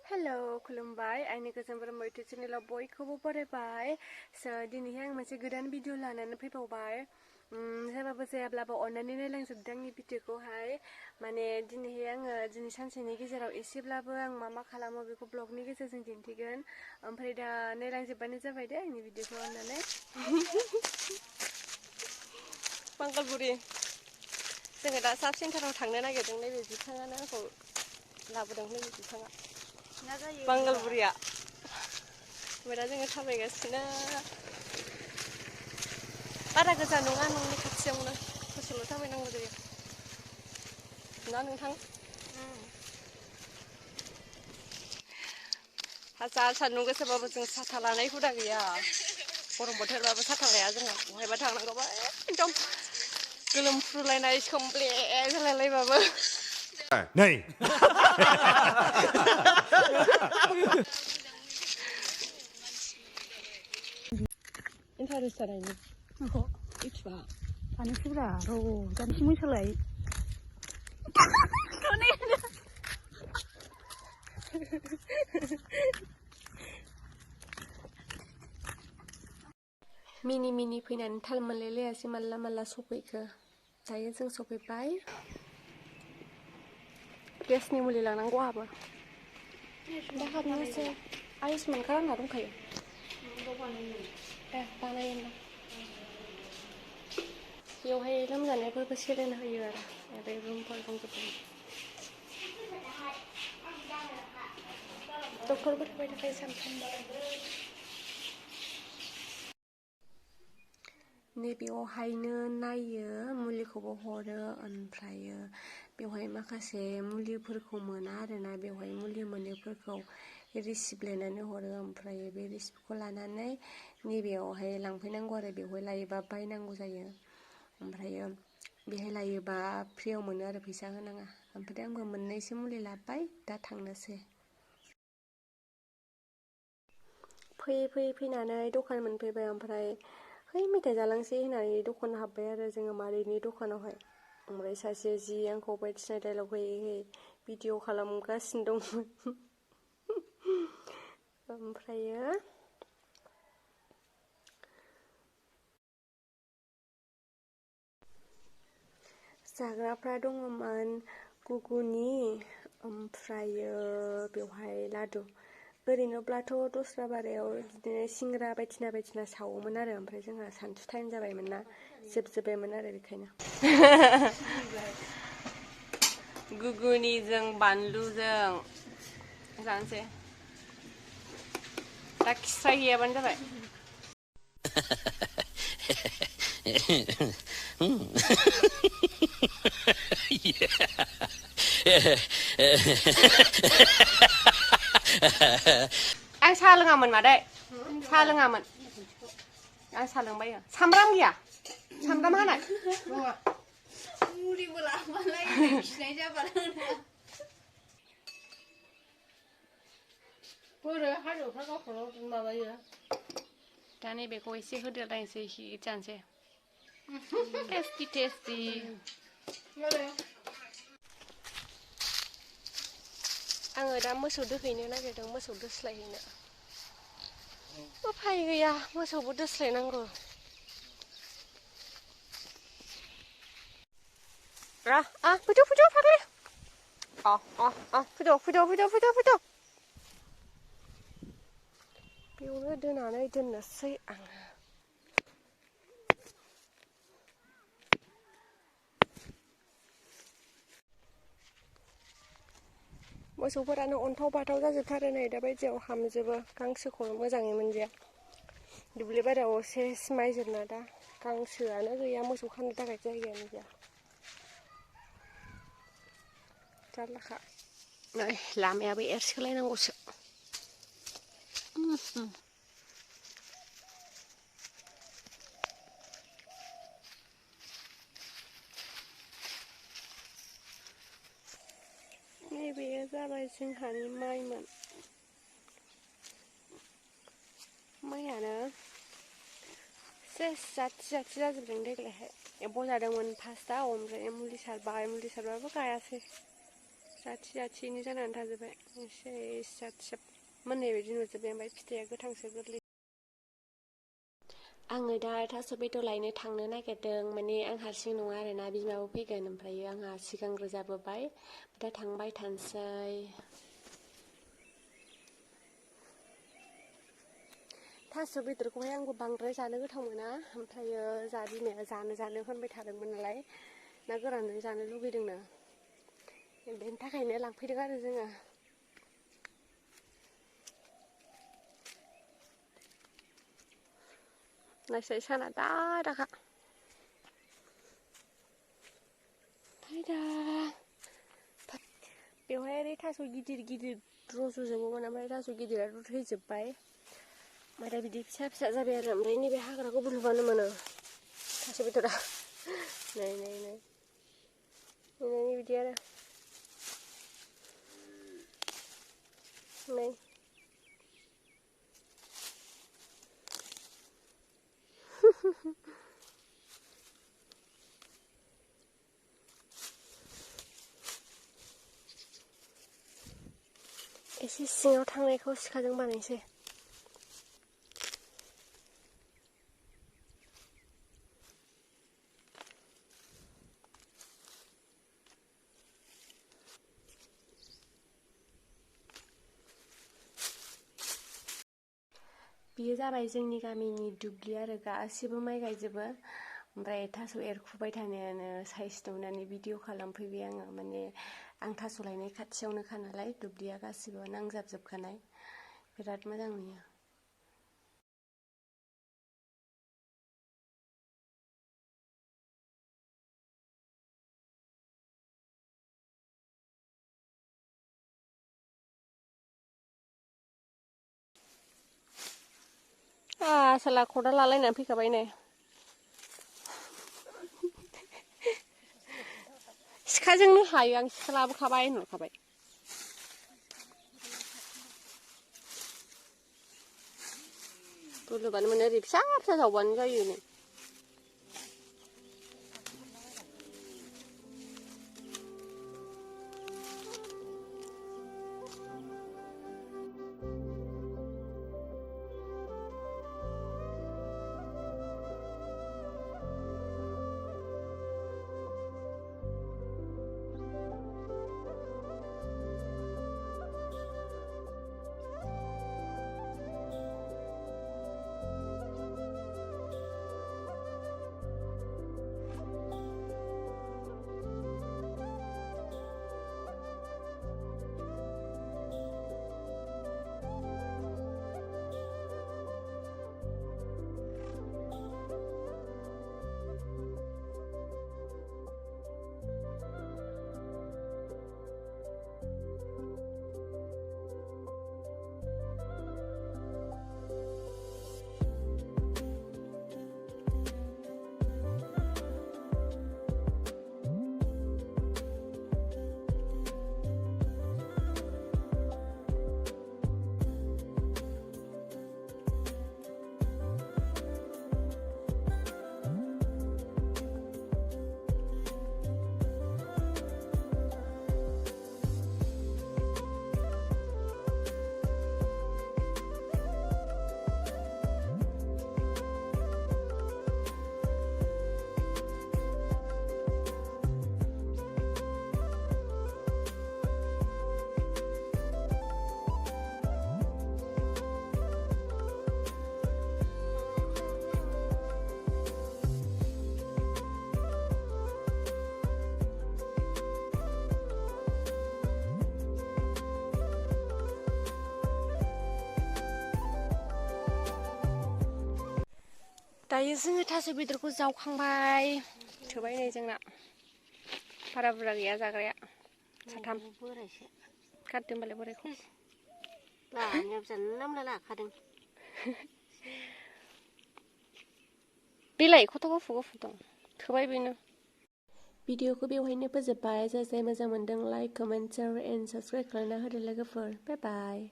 Hello खुलुमबाय आंनि गोजोन बरम इउटुब चेनेलाव बयखौबो बरायबाय दिनैहाय आं मोनसे गोदान भिडिअ लानानै फैबावबाय जाबाबो जायाब्लाबो अननानै नायलांजोबदो आंनि भिडिअखौहाय माने दिनैहाय आङो दिनै सानसेनि गेजेराव एसेब्लाबो आं मा खालामो बेखौ ब्लगनि गेजेरजों दिन्थिगोन ओमफ्राय दा नायलांजोबबानो जाबाय दे आंनि भिडिअखौ अननानै बांगालबुरि जोङो दा साब सेन्टाराव थांनो नागिरदों नैबे बिथाङानो आंखौ लाबोदों नैबे बिथाङा बांगालबुरिया ओमफ्राय दा जोङो थाबायगासिनो बारा गोजान नङा न'नि खाथियावनो ससेल' थाबायनांगौ जायो ना नोंथां हाजार सान्दुं गोसाबाबो जों साथा लानाय हुदा गैया गरम बोथोरबाबो साथा लाया जोंहा बहायबा थांनांगौबा एकदम गोलोमफ्रुलायनाय सोमब्ले जालायलायबाबो नै Interest जानायनि इथिबा थानोसैब्रा र' जानोसै मोसालाय मिनि फैनानै थाल मोनलायलायासै माला सफैखो दायो जों सफैबाय गेसनि मुलि लांनांगौ आहाबो दा हाबनोसै आयुष्मान कार्ड आंना दंखायो बानायो ना बेवहाय लोमजानायफोरखौ सेलेन होयो आरो बे रुमफोर दंजोबो डक्टरबो थाबाय थाखायो सानफ्रामबो नैबेयावहायनो नायो मुलिखौबो हरो ओमफ्रायो बेवहाय माखासे मुलिफोरखौ मोना आरोना बेवहाय मुलि मोनैफोरखौ रिसिप्ट लिरनानै हरो ओमफ्राय बे रिसिप्टखौ लानानै नैबेयावहाय लांफैनांगौ आरो बेवहाय लायोबा बायनांगौ जायो ओमफ्रायो बेहाय लायोबा फ्रियाव मोनो आरो फैसा होनाङा ओमफ्राय आंबो मोननैसो मुलि लाबाय दा थांनोसै फैनानै दखान मोनफैबाय ओमफ्राय है मेथाइ जालांसै होननानै दखान हाबबाय आरो जोङो मादैनि दखानावहाय ओमफ्राय सासे जि आंखौ बायदिसिना डायलग होयै भिडिअ खालामगासिनो दंमोन ओमफ्रायो जाग्राफ्रा दङमोन गुगुनि ओमफ्रायो बेवहाय लादु ओरैनोब्लाथ' दस्रा बारायाव बिदिनो सिंग्रा बायदिसिना सावोमोन आरो ओमफ्राय जोंहा सानसु टाइम जाबायमोन ना जोबजोब्बायमोन आरो बेखायनो गुगुनिजों बानलुजों जानोसै दा खिस्रा गैयाबानो जाबाय आं साहा लोङामोन मादै साहा लोङामोन आं साहा लोंबायो सामब्राम गैया सामब्राम हानाय मुलिबो लाबालाय खिनाय जाबा बोरो हाजोफ्रा गावखौल' माबायो दा नैबेखौ एसे होदेरलायनोसै हिट जानोसै टेस्टि आङो दा मोसौ दोहैनो नागिरदों मोसौ दोस्लायहैनो उफाय गैया मोसौबो दोस्लायनांगौ रा फैद' फाग्लि फैद' बेयावनो दोननानै दोननोसै आङो मोसौफोरानो अन्थाव बाथाव जाजोबथारो नै दा बायदियाव हामजोबो गांसोखौनो मोजाङै मोनजाया दुब्लि बारियाव सेस माइजोबना दा गांसोआनो गैया मोसौ खानो थाखाय जायगायानो गैया जारलाखा नै लामायाबो एरसोलायनांगौसो नैबेयो जाबाय जोंहानि माइमोन माइयानो सेस जाथि जाजोबदों देग्लायहाय एम्फौ जादोंमोन फार्स्टआव ओमफ्राय मुलि सारबाबो गायासै जाथि जाथिनि जानानै थाजोब्बाय एसे जाब मोननाय बायदि नुजोब्बाय ओमफ्राय फिथाइया गोथांसो गोरलै। आङो दा थास' बेदर लायनो थांनो नागिरदों माने आं हारसिं नङा आरोना बिमाबो फैगोन ओमफ्रायो आंहा सिगांग्रो जाबोबाय दा थांबाय थानोसै। थास' बेदरखौहाय आंबो बांद्राय जानो गोथाव मोना ओमफ्रायो बिमाया जानो होनबाय थादोंमोन नालाय ना गोरानजों जानो लुगैदोंनो बेनि थाखायनो लांफैदों आरो जोङो। नायसाय साना दाखा फायदा बेवहाय ओरै थास' गिदिर गिदिर रज'जोबोमोन ओमफ्राय थास' गिदिरा थैजोब्बाय ओमफ्राय दा बिदि फिसा फिसा जाबाय आरो ओमफ्राय नैबे हाग्राखौबो नुबानो मोनो थास' बेदरा नै बिदि आरो नै एसे सिङाव थांनायखौ सिखाजों बानायसै। बियो जाबाय जोंनि गामिनि दुब्लि आरो गासिबो माइ गायजोबो ओमफ्राय थास' एरखुबाय थानायानो साइज नुनानै भिडिअ खालामफैबाय आङो माने आं थास' लायनाय खाथियावनोखा नालाय दुब्लिया गासिबो नांजाबजोबखानाय बिराद मोजां नुयो। साला खदाल लालायनानै फैखाबाय नै सिखाजोंनो हायो आं सिखा लाबोखाबाय होनहरखाबाय। बोलोबानो मोनो ओरै फिसा फिसा जावबानो जायो नै। दायो जोङो थास' बेदरखौ जावखांबाय थोबाय नै जोंना बारा बुरजा गैया जाग्राया साथाम बोरायसो खारदो होनबालाय बोरायखौ लानायाबो जानला मोनला लाखादों बिलाइ खथ' गुफुर गुफुर दं थोबाय बेनो। भिडिअखौ बेवहायनो फोजोबबाय जाय जाय मोजां मोनदों like comment share and subscribe खालामना होदो लोगोफोर बाय बाय।